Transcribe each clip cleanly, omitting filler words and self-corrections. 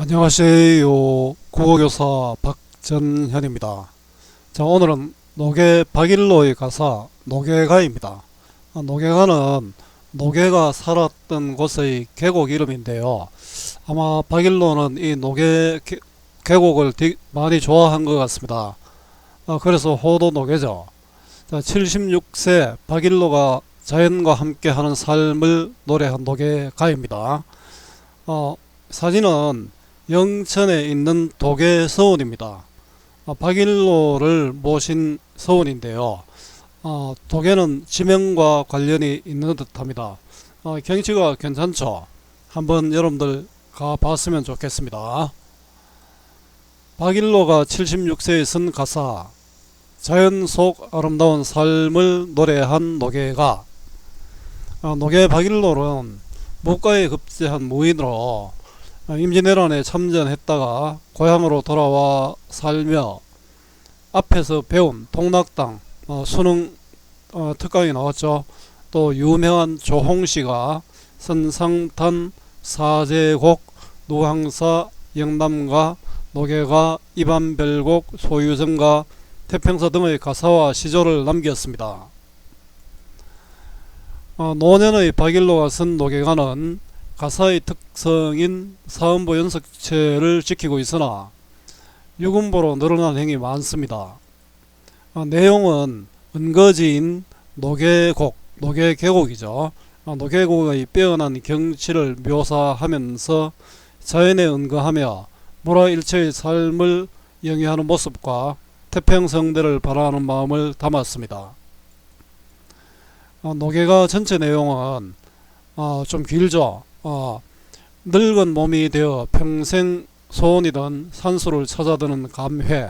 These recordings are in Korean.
안녕하세요. 국어교사 박전현입니다. 자, 오늘은 노계 박일로의 가사 노계가입니다. 노계가는 노계가 살았던 곳의 계곡 이름인데요. 아마 박일로는 이 노계 계곡을 많이 좋아한 것 같습니다. 그래서 호도 노계죠. 자, 76세 박일로가 자연과 함께하는 삶을 노래한 노계가입니다. 사진은 영천에 있는 도계서원입니다. 박일로를 모신 서원인데요. 도계는 지명과 관련이 있는 듯합니다. 경치가 괜찮죠? 한번 여러분들 가봤으면 좋겠습니다. 박일로가 76세에 쓴 가사 자연 속 아름다운 삶을 노래한 노계가. 노계 박일로는 무가에 급제한 무인으로 임진왜란에 참전했다가 고향으로 돌아와 살며 앞에서 배운 동락당 수능 특강이 나왔죠. 또 유명한 조홍씨가 선상탄, 사제곡, 누항사, 영남가, 노계가, 이반별곡, 소유정가, 태평사 등의 가사와 시조를 남겼습니다. 노년의 박일로가 쓴 노계가는 가사의 특성인 사음보 연속체를 지키고 있으나 유금보로 늘어난 행이 많습니다. 내용은 은거지인 노계곡, 노계계곡이죠. 노계곡의 빼어난 경치를 묘사하면서 자연에 은거하며 문화일체의 삶을 영위하는 모습과 태평성대를 바라는 마음을 담았습니다. 노계가 전체 내용은 좀 길죠. 늙은 몸이 되어 평생 소원이던 산수를 찾아드는 감회,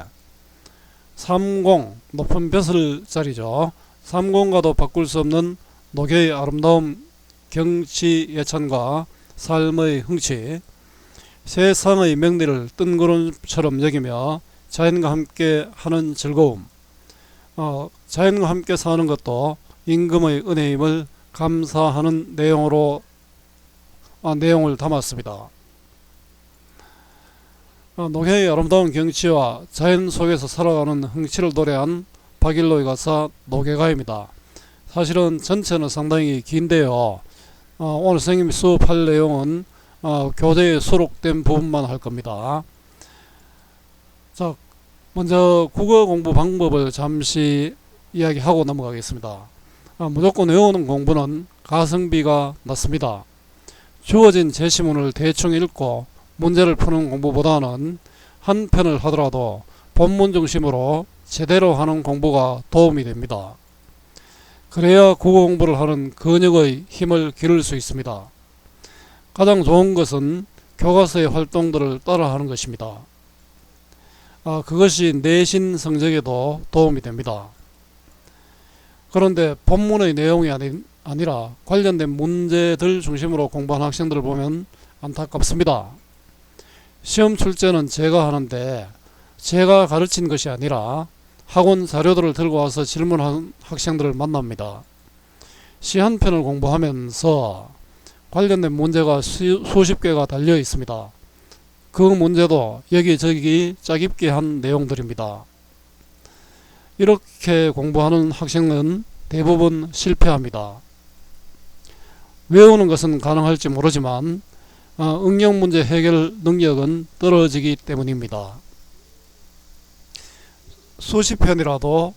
삼공, 높은 벼슬자리죠. 삼공과도 바꿀 수 없는 노계의 아름다움, 경치 예찬과 삶의 흥치, 세상의 명리를 뜬구름처럼 여기며 자연과 함께 하는 즐거움, 자연과 함께 사는 것도 임금의 은혜임을 감사하는 내용을 담았습니다. 노계의 아름다운 경치와 자연 속에서 살아가는 흥치를 노래한 박일로의 가사 노계가입니다. 사실은 전체는 상당히 긴데요. 오늘 선생님이 수업할 내용은 교재에 수록된 부분만 할 겁니다. 자, 먼저 국어 공부 방법을 잠시 이야기하고 넘어가겠습니다. 무조건 외우는 공부는 가성비가 낮습니다. 주어진 제시문을 대충 읽고 문제를 푸는 공부보다는 한 편을 하더라도 본문 중심으로 제대로 하는 공부가 도움이 됩니다. 그래야 국어 공부를 하는 근육의 힘을 기를 수 있습니다. 가장 좋은 것은 교과서의 활동들을 따라 하는 것입니다. 그것이 내신 성적에도 도움이 됩니다. 그런데 본문의 내용이 아니라 관련된 문제들 중심으로 공부하는 학생들을 보면 안타깝습니다. 시험 출제는 제가 하는데 제가 가르친 것이 아니라 학원 자료들을 들고 와서 질문하는 학생들을 만납니다. 시 한 편을 공부하면서 관련된 문제가 수십 개가 달려 있습니다. 그 문제도 여기저기 짜깁기 한 내용들입니다. 이렇게 공부하는 학생은 대부분 실패합니다. 외우는 것은 가능할지 모르지만 응용 문제 해결 능력은 떨어지기 때문입니다. 수십 편이라도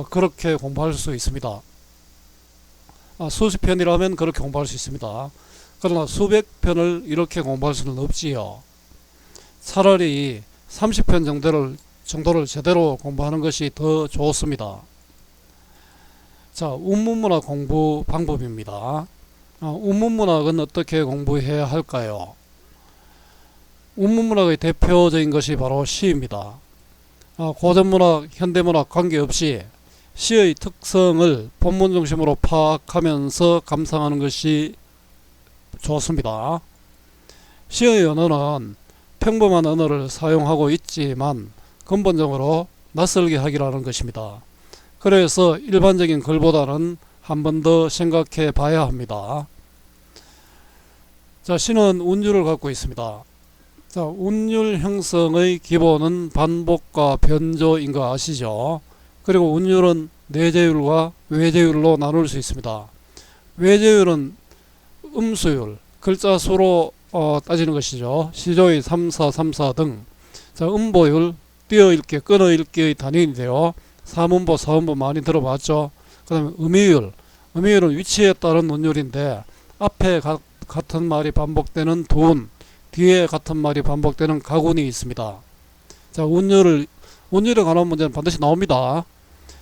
그렇게 공부할 수 있습니다. 수십 편이라면 그렇게 공부할 수 있습니다. 그러나 수백 편을 이렇게 공부할 수는 없지요. 차라리 30편 정도를 제대로 공부하는 것이 더 좋습니다. 자, 운문문학 공부 방법입니다. 운문문학은 어떻게 공부해야 할까요? 운문문학의 대표적인 것이 바로 시입니다. 고전문학, 현대문학 관계없이 시의 특성을 본문 중심으로 파악하면서 감상하는 것이 좋습니다. 시의 언어는 평범한 언어를 사용하고 있지만 근본적으로 낯설게 하기라는 것입니다. 그래서 일반적인 글보다는 한 번 더 생각해 봐야 합니다. 자, 시는 운주를 갖고 있습니다. 자, 운율 형성의 기본은 반복과 변조인 거 아시죠? 그리고 운율은 내재율과 외재율로 나눌 수 있습니다. 외재율은 음수율, 글자 수로 따지는 것이죠. 시조의 3, 4, 3, 4 등. 자, 음보율, 띄어읽기, 끊어읽기의 단위인데요. 3음보, 4음보 많이 들어봤죠. 그 다음에 음의율, 음의율은 위치에 따른 운율인데 앞에 같은 말이 반복되는 두운, 뒤에 같은 말이 반복되는 가군이 있습니다. 자, 운율에 관한 문제는 반드시 나옵니다.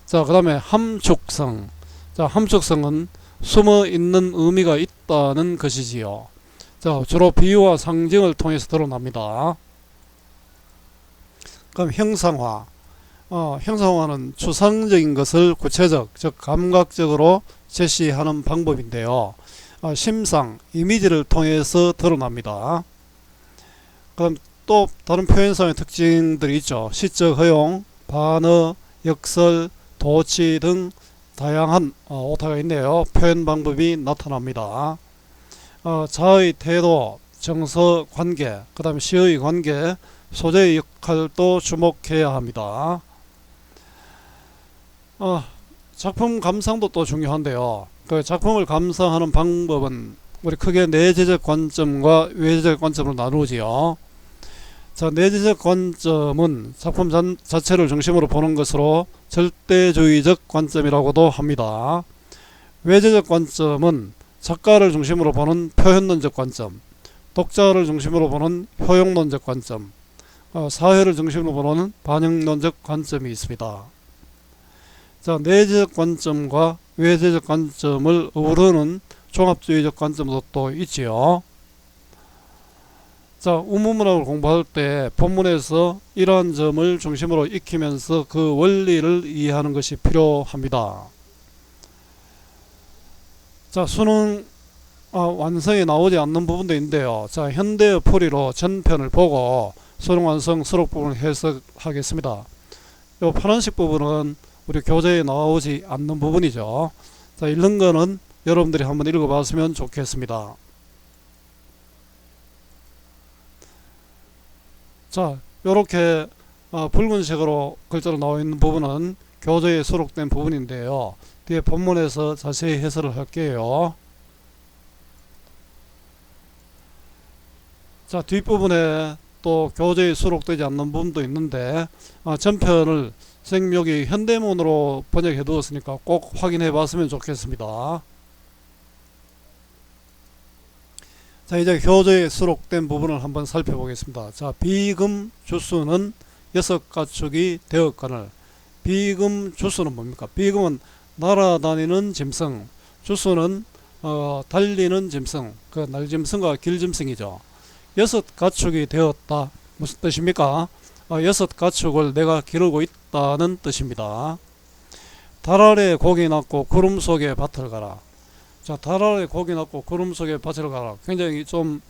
자, 그 다음에 함축성. 자, 함축성은 숨어 있는 의미가 있다는 것이지요. 자, 주로 비유와 상징을 통해서 드러납니다. 그럼 형상화. 형상화는 추상적인 것을 구체적, 즉 감각적으로 제시하는 방법인데요. 심상, 이미지를 통해서 드러납니다. 그럼 또 다른 표현상의 특징들이 있죠. 시적 허용, 반어, 역설, 도치 등 다양한 오타가 있네요. 표현 방법이 나타납니다. 자의 태도, 정서, 관계, 그 다음에 시의 관계, 소재의 역할도 주목해야 합니다. 작품 감상도 또 중요한데요. 그 작품을 감상하는 방법은 우리 크게 내재적 관점과 외재적 관점으로 나누지요. 자, 내재적 관점은 작품 자체를 중심으로 보는 것으로 절대주의적 관점이라고도 합니다. 외재적 관점은 작가를 중심으로 보는 표현론적 관점, 독자를 중심으로 보는 효용론적 관점, 사회를 중심으로 보는 반영론적 관점이 있습니다. 자, 내재적 관점과 외재적 관점을 어우르는 종합주의적 관점도 또 있지요. 자, 우문문학을 공부할 때 본문에서 이러한 점을 중심으로 익히면서 그 원리를 이해하는 것이 필요합니다. 자, 수능 완성이 나오지 않는 부분도 있는데요. 자, 현대의 풀이로 전편을 보고 수능 완성 수록 부분을 해석하겠습니다. 이 파란색 부분은 우리 교재에 나오지 않는 부분이죠. 자, 읽는 거는 여러분들이 한번 읽어봤으면 좋겠습니다. 자, 요렇게 붉은색으로 글자로 나와 있는 부분은 교재에 수록된 부분인데요. 뒤에 본문에서 자세히 해설을 할게요. 자, 뒷부분에 또 교재에 수록되지 않는 부분도 있는데 전편을 생명이 현대문으로 번역해 두었으니까 꼭 확인해 봤으면 좋겠습니다. 자, 이제 교재에 수록된 부분을 한번 살펴보겠습니다. 자, 비금 주수는 6가축이 되었거늘. 비금 주수는 뭡니까? 비금은 날아다니는 짐승, 주수는 달리는 짐승, 그 날짐승과 길짐승이죠. 6가축이 되었다. 무슨 뜻입니까? 6가축을 내가 기르고 있다는 뜻입니다. 달 아래 고기 낳고 구름 속에 밭을 가라. 자, 달 아래 고기 낳고 구름 속에 밭을 가라. 굉장히 좀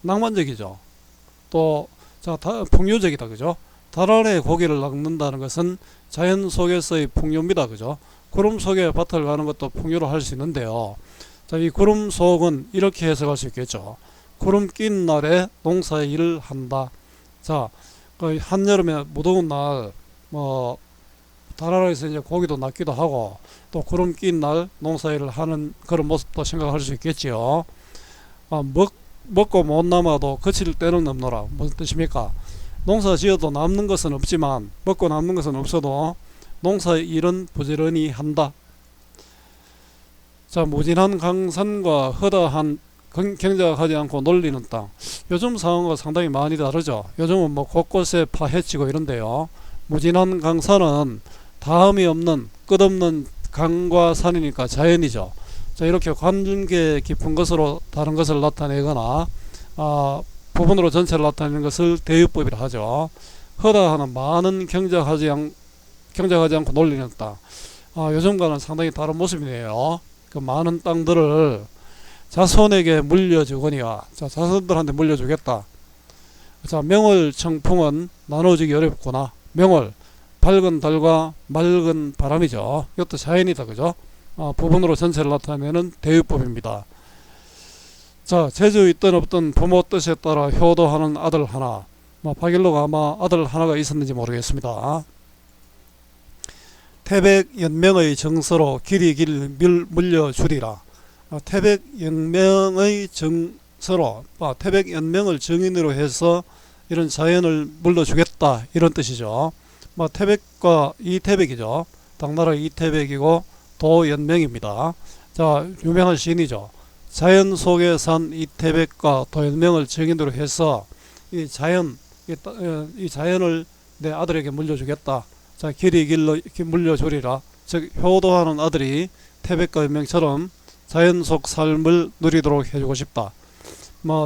낭만적이죠. 또 자, 풍요적이다, 그죠? 달 아래 고기를 낳는다는 것은 자연 속에서의 풍요입니다, 그죠? 구름 속에 밭을 가는 것도 풍요로 할 수 있는데요. 자, 이 구름 속은 이렇게 해석할 수 있겠죠. 구름 낀 날에 농사 일을 한다. 자, 그 한여름에 무더운 날 달 아래에서 이제 고기도 낳기도 하고 또 구름 낀 날 농사일을 하는 그런 모습도 생각할 수 있겠지요. 먹고 못 남아도 그칠 때는 없노라. 무슨 뜻입니까? 농사 지어도 남는 것은 없지만 먹고 남는 것은 없어도 농사일은 부지런히 한다. 자, 무진한 강산과 허다한 경작하지 않고 놀리는 땅. 요즘 상황과 상당히 많이 다르죠. 요즘은 뭐 곳곳에 파헤치고 이런데요. 무진한 강산은 다음이 없는 끝없는 강과 산이니까 자연이죠. 자, 이렇게 관계 깊은 것으로 다른 것을 나타내거나 부분으로 전체를 나타내는 것을 대유법이라 하죠. 허다하는 많은 경작하지 않고 놀리는 땅. 요즘과는 상당히 다른 모습이네요. 그 많은 땅들을 자손에게 물려주거니와, 자, 자손들한테 물려주겠다. 자, 명월 청풍은 나눠주기 어렵구나. 명월, 밝은 달과 맑은 바람이죠. 이것도 자연이다, 그죠? 부분으로 전체를 나타내는 대유법입니다. 자, 재주 있든 없든 부모 뜻에 따라 효도하는 아들 하나. 박일로가 아마 아들 하나가 있었는지 모르겠습니다. 태백연명의 정서로 길이 길 물려주리라. 태백연명의 정서로 태백연명을 정인으로 해서 이런 자연을 물려주겠다, 이런 뜻이죠. 태백과 이태백이죠. 당나라 이태백이고 도연명입니다. 자, 유명한 시인이죠. 자연 속에 산 이태백과 도연명을 정인으로 해서 이 자연을 내 아들에게 물려주겠다. 자, 길이 길로 물려주리라. 즉 효도하는 아들이 태백과 연명처럼 자연 속 삶을 누리도록 해주고 싶다.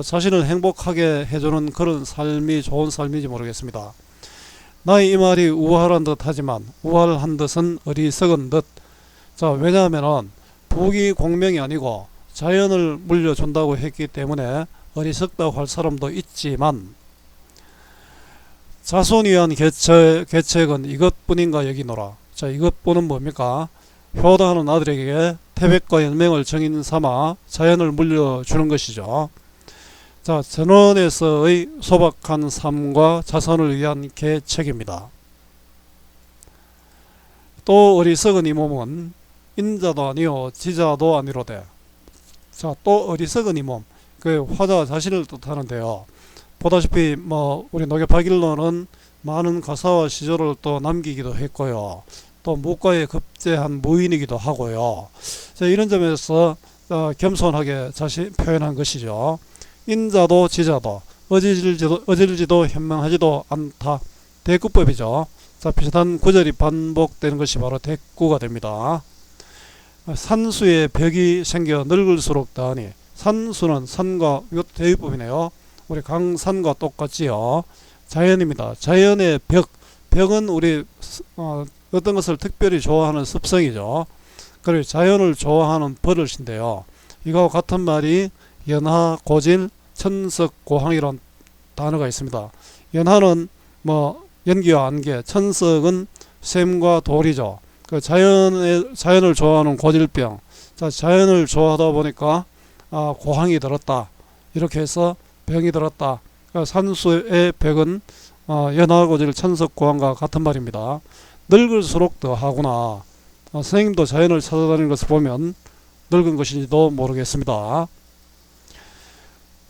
자신을 행복하게 해주는 그런 삶이 좋은 삶인지 모르겠습니다. 나의 이 말이 우월한 듯 하지만 우월한 듯은 어리석은 듯. 자, 왜냐하면 부귀공명이 아니고 자연을 물려준다고 했기 때문에 어리석다고 할 사람도 있지만, 자손 위한 계책은 이것뿐인가 여기노라. 자, 이것뿐은 뭡니까? 효도하는 아들에게 태백과 연명을 정인 삼아 자연을 물려주는 것이죠. 자, 전원에서의 소박한 삶과 자손을 위한 계책입니다. 또 어리석은 이 몸은 인자도 아니요 지자도 아니로되. 자, 또 어리석은 이 몸, 그 화자 자신을 뜻하는데요. 보다시피 우리 노계 박일로는 많은 가사와 시조를 또 남기기도 했고요. 또 무과에 급제한 무인이기도 하고요. 자, 이런 점에서 겸손하게 자신 표현한 것이죠. 인자도 지자도 어질지도 현명하지도 않다. 대꾸법이죠. 자, 비슷한 구절이 반복되는 것이 바로 대꾸가 됩니다. 산수에 벽이 생겨 늙을수록 더하니. 산수는 산과, 이것도 대위법이네요. 우리 강산과 똑같지요. 자연입니다. 자연의 벽은 우리 어떤 것을 특별히 좋아하는 습성이죠. 그리고 자연을 좋아하는 버릇인데요. 이거와 같은 말이 연하, 고질, 천석, 고항이란 단어가 있습니다. 연하는 연기와 안개, 천석은 샘과 돌이죠. 그 자연을 좋아하는 고질병. 자, 자연을 좋아하다 보니까 고항이 들었다. 이렇게 해서 병이 들었다. 산수의 벽은 연하, 고질, 천석, 고항과 같은 말입니다. 늙을수록 더하구나. 선생님도 자연을 찾아다니는 것을 보면 늙은 것인지도 모르겠습니다.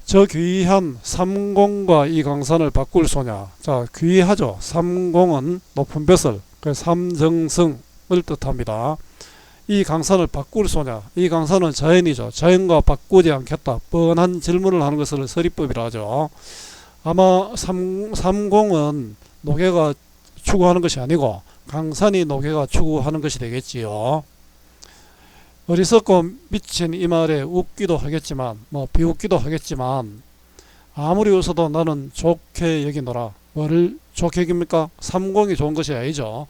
저 귀한 삼공과 이 강산을 바꿀 소냐. 자, 귀하죠. 삼공은 높은 벼슬, 삼정승을 뜻합니다. 이 강산을 바꿀 소냐. 이 강산은 자연이죠. 자연과 바꾸지 않겠다. 뻔한 질문을 하는 것을 서리법이라 하죠. 아마 삼공은 노계가 추구하는 것이 아니고 강산이 노계가 추구하는 것이 되겠지요. 어리석고 미친 이 말에 웃기도 하겠지만 비웃기도 하겠지만, 아무리 웃어도 나는 좋게 여기노라. 뭐를 좋게 여깁니까? 삼공이 좋은 것이 아니죠.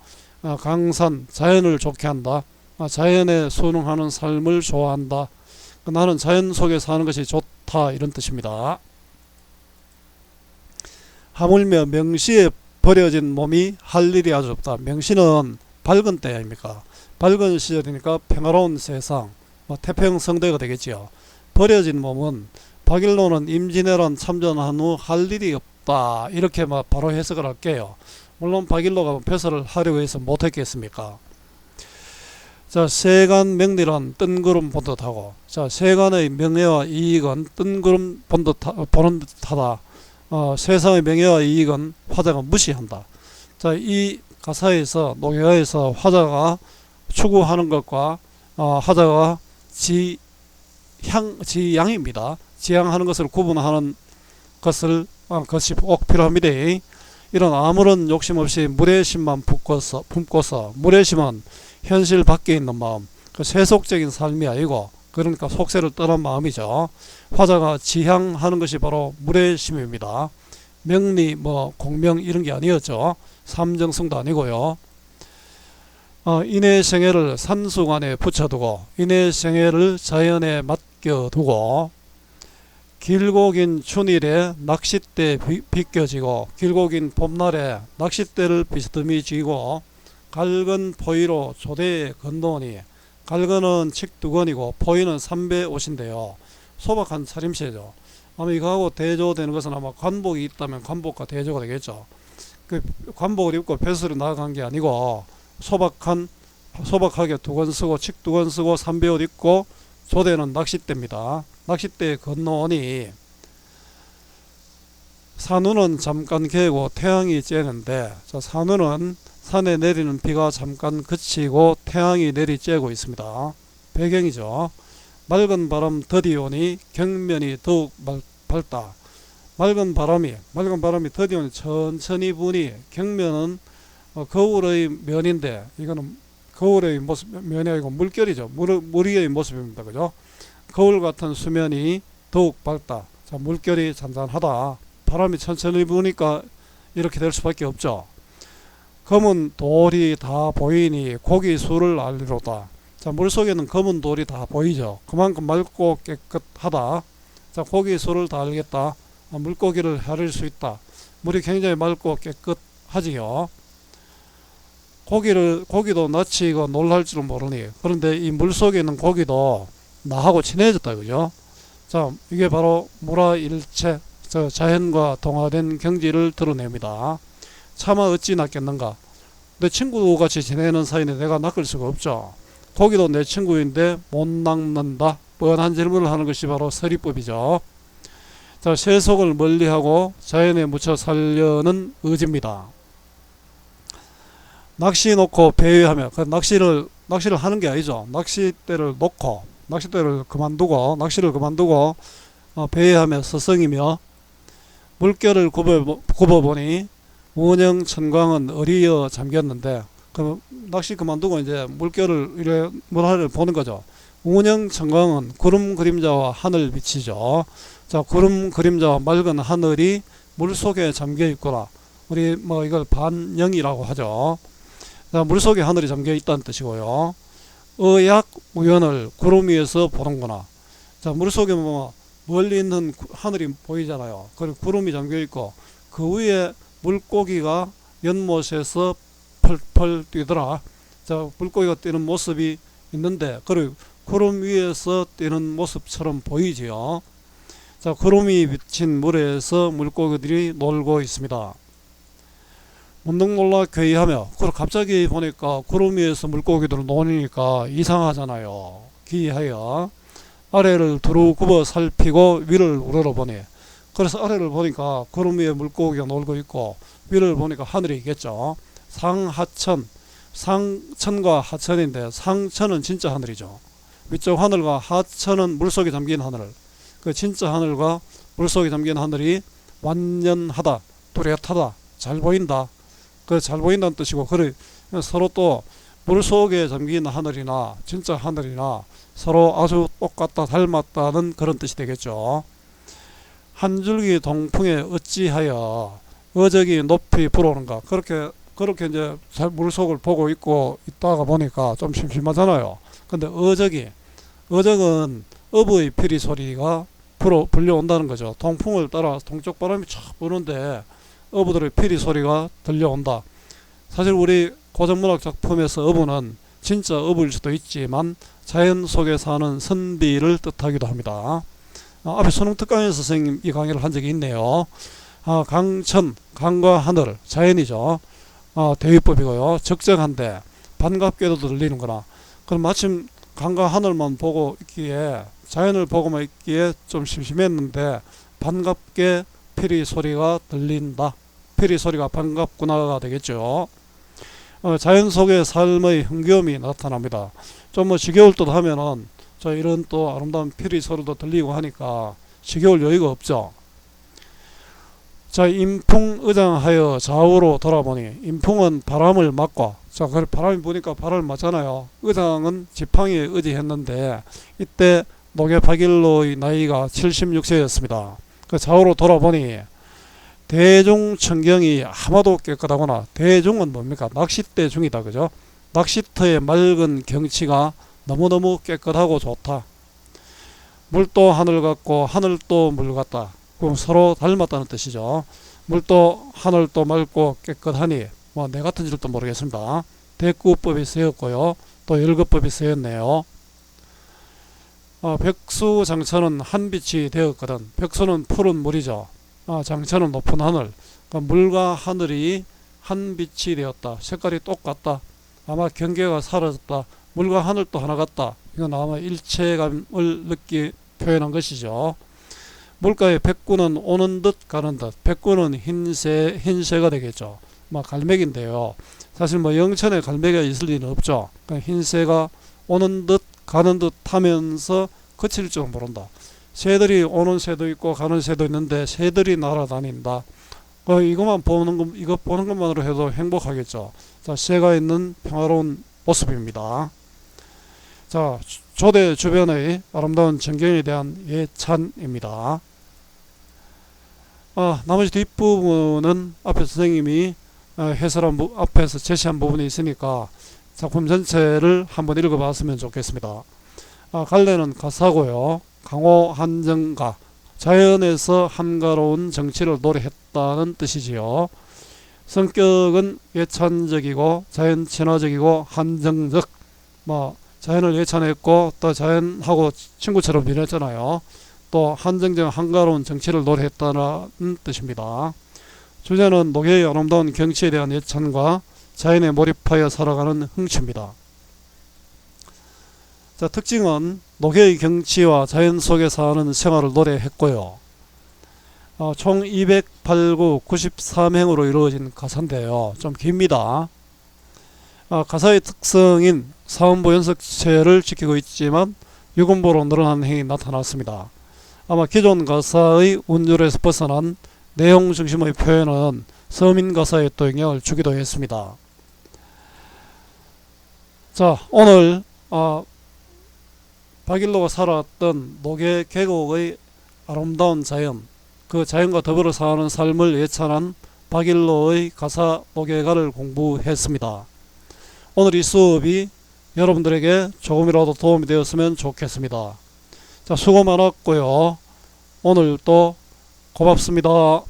강산, 자연을 좋게 한다. 자연에 순응하는 삶을 좋아한다. 나는 자연 속에 사는 것이 좋다, 이런 뜻입니다. 하물며 명시에 버려진 몸이 할 일이 아주 없다. 명시는 밝은 때 아닙니까? 밝은 시절이니까 평화로운 세상, 태평성대가 되겠지요. 버려진 몸은 박일로는 임진왜란 참전한 후 할 일이 없다, 이렇게 바로 해석을 할게요. 물론 박일로가 벼슬을 하려고 해서 못했겠습니까? 자, 세간 명리란 뜬구름 본 듯하고. 자, 세간의 명예와 이익은 뜬구름 보는 듯하다. 세상의 명예와 이익은 화자가 무시한다. 자, 이 가사에서, 노계가에서 화자가 추구하는 것과 화자가 지양입니다. 지양하는 것을 구분하는 것이 꼭 필요합니다. 이런 아무런 욕심 없이 무례심만 품고서, 무례심은 현실 밖에 있는 마음, 세속적인 삶이 아니고, 그러니까 속세를 떠난 마음이죠. 화자가 지향하는 것이 바로 무례심입니다. 명리, 공명 이런 게 아니었죠. 삼정승도 아니고요. 인해생애를 산수관에 붙여두고 인해생애를 자연에 맡겨두고, 길고 긴 춘일에 낚싯대 비껴지고, 길고 긴 봄날에 낚싯대를 비스듬히 쥐고, 갈건 포위로 조대에 건너오니. 갈건은 칡두건이고 포위는 삼배 옷인데요. 소박한 차림새죠. 아마 이거하고 대조되는 것은 아마 관복이 있다면 관복과 대조가 되겠죠. 그 관복을 입고 벼슬이 나아간 게 아니고 소박하게 두건 쓰고 칙두건 쓰고 삼배옷 입고 조대는 낚싯대입니다. 낚싯대에 건너오니 산운은 잠깐 개고 태양이 쬐는데, 자, 산운은 산에 내리는 비가 잠깐 그치고 태양이 내리쬐고 있습니다. 배경이죠. 맑은 바람 더디 오니 경면이 더욱 밝다. 맑은 바람이 더디 오니 천천히 부니 경면은 거울의 면인데, 이거는 거울의 면이 아니고 물결이죠. 물의 모습입니다. 그죠? 거울 같은 수면이 더욱 밝다. 자, 물결이 잔잔하다. 바람이 천천히 부니까 이렇게 될 수밖에 없죠. 검은 돌이 다 보이니 고기 수를 알리로다. 자, 물속에는 검은 돌이 다 보이죠. 그만큼 맑고 깨끗하다. 자, 고기 수를 다 알겠다. 물고기를 헤아릴 수 있다. 물이 굉장히 맑고 깨끗하지요. 고기도 낯이 이거 놀랄 줄은 모르니, 그런데 이 물속에 있는 고기도 나하고 친해졌다. 그죠? 자, 이게 바로 물화일체, 자연과 동화된 경지를 드러냅니다. 차마 어찌 낚겠는가? 내 친구같이 지내는 사이에 내가 낚을 수가 없죠. 고기도 내 친구인데 못 낚는다. 뻔한 질문을 하는 것이 바로 서리법이죠. 자, 세속을 멀리하고 자연에 묻혀 살려는 의지입니다. 낚시 놓고 배회하며, 그 낚시를 하는 게 아니죠. 낚싯대를 그만두고 배회하며 서성이며 물결을 굽어보니 운영 천광은 어리어 잠겼는데, 그 낚시 그만두고 이제 물결을 이래 물하를 보는 거죠. 운영 천광은 구름 그림자와 하늘 빛이죠. 자, 구름 그림자와 맑은 하늘이 물속에 잠겨 있구나. 우리 이걸 반영이라고 하죠. 자, 물속에 하늘이 잠겨 있다는 뜻이고요. 의약 우연을 구름 위에서 보는구나. 자, 물속에 멀리 있는 하늘이 보이잖아요. 그리고 구름이 잠겨 있고 그 위에 물고기가 연못에서 펄펄 뛰더라. 자, 물고기가 뛰는 모습이 있는데, 그리고 구름 위에서 뛰는 모습처럼 보이지요. 자, 구름이 비친 물에서 물고기들이 놀고 있습니다. 문득 놀라 괴이하며, 그리고 갑자기 보니까 구름 위에서 물고기들 노니까 이상하잖아요. 기이하여 아래를 두루 굽어 살피고 위를 우러러보니, 그래서 아래를 보니까 구름 위에 물고기가 놀고 있고 위를 보니까 하늘이 있겠죠. 상천과 하천인데, 상천은 진짜 하늘이죠. 위쪽 하늘과 하천은 물속에 잠긴 하늘. 그 진짜 하늘과 물속에 잠긴 하늘이 완연하다, 뚜렷하다, 잘 보인다. 그 잘 보인다는 뜻이고, 그래 서로 또 물속에 잠긴 하늘이나 진짜 하늘이나 서로 아주 똑같다, 닮았다는 그런 뜻이 되겠죠. 한 줄기 동풍에 어찌하여 어적이 높이 불어오는가. 그렇게 이제 물속을 보고 있다가 보니까 좀 심심하잖아요. 근데 어적은 어부의 피리 소리가 불려온다는 거죠. 동풍을 따라 동쪽 바람이 촥 부는데 어부들의 피리 소리가 들려온다. 사실 우리 고전문학 작품에서 어부는 진짜 어부일 수도 있지만 자연 속에 사는 선비를 뜻하기도 합니다. 앞에 손흥특강현 선생님 이 강의를 한 적이 있네요. 강과 하늘, 자연이죠. 대위법이고요. 적정한데 반갑게도 들리는구나. 그럼 마침 강과 하늘만 보고 있기에, 자연을 보고만 있기에 좀 심심했는데 반갑게 피리 소리가 들린다. 피리 소리가 반갑구나가 되겠죠. 자연 속의 삶의 흥겨움이 나타납니다. 좀 지겨울 듯 하면은 이런 또 아름다운 피리 소리도 들리고 하니까 지겨울 여유가 없죠. 자, 인풍의장하여 좌우로 돌아보니, 인풍은 바람을 맞고, 자, 바람이 부니까 바람을 맞잖아요. 의장은 지팡이에 의지했는데 이때 노계파길로의 나이가 76세였습니다. 그 좌우로 돌아보니 대중천경이 아마도 깨끗하구나. 대중은 뭡니까? 낚싯대 중이다. 그죠? 낚시터의 맑은 경치가 너무너무 깨끗하고 좋다. 물도 하늘 같고 하늘도 물 같다. 그럼 서로 닮았다는 뜻이죠. 물도 하늘도 맑고 깨끗하니 내 같은 줄도 모르겠습니다. 대구법이 쓰였고요. 또 열거법이 쓰였네요. 백수 장천은 한빛이 되었거든. 백수는 푸른 물이죠. 장천은 높은 하늘. 그러니까 물과 하늘이 한빛이 되었다. 색깔이 똑같다. 아마 경계가 사라졌다. 물과 하늘도 하나 같다. 이건 아마 일체감을 표현한 것이죠. 물가에 백구는 오는 듯 가는 듯. 백구는 흰새가 되겠죠. 갈매기인데요. 사실 영천에 갈매기가 있을 리는 없죠. 그러니까 흰새가 오는 듯 가는 듯 하면서 그칠 줄 모른다. 새들이 오는 새도 있고 가는 새도 있는데 새들이 날아다닌다. 이거 보는 것만으로 해도 행복하겠죠. 자, 새가 있는 평화로운 모습입니다. 자, 조대 주변의 아름다운 전경에 대한 예찬입니다. 나머지 뒷부분은 앞에 선생님이 앞에서 제시한 부분이 있으니까 작품 전체를 한번 읽어봤으면 좋겠습니다. 갈래는 가사고요. 강호 한정가, 자연에서 한가로운 정치를 노래했다는 뜻이지요. 성격은 예찬적이고 자연 친화적이고 한정적. 자연을 예찬했고 또 자연하고 친구처럼 지냈잖아요. 또 한정적 한가로운 정치를 노래했다는 뜻입니다. 주제는 노계의 아름다운 경치에 대한 예찬과 자연에 몰입하여 살아가는 흥취입니다. 자, 특징은 노계의 경치와 자연 속에서 하는 생활을 노래했고요. 총 208구 93행으로 이루어진 가사인데요. 좀 깁니다. 가사의 특성인 사음보 연속체를 지키고 있지만 유음보로 늘어난 행이 나타났습니다. 아마 기존 가사의 운율에서 벗어난 내용 중심의 표현은 서민 가사에 또 영향을 주기도 했습니다. 자, 오늘 박일로가 살아왔던 노계 계곡의 아름다운 자연, 그 자연과 더불어 사는 삶을 예찬한 박일로의 가사 노계가를 공부했습니다. 오늘 이 수업이 여러분들에게 조금이라도 도움이 되었으면 좋겠습니다. 자, 수고 많았고요. 오늘도 고맙습니다.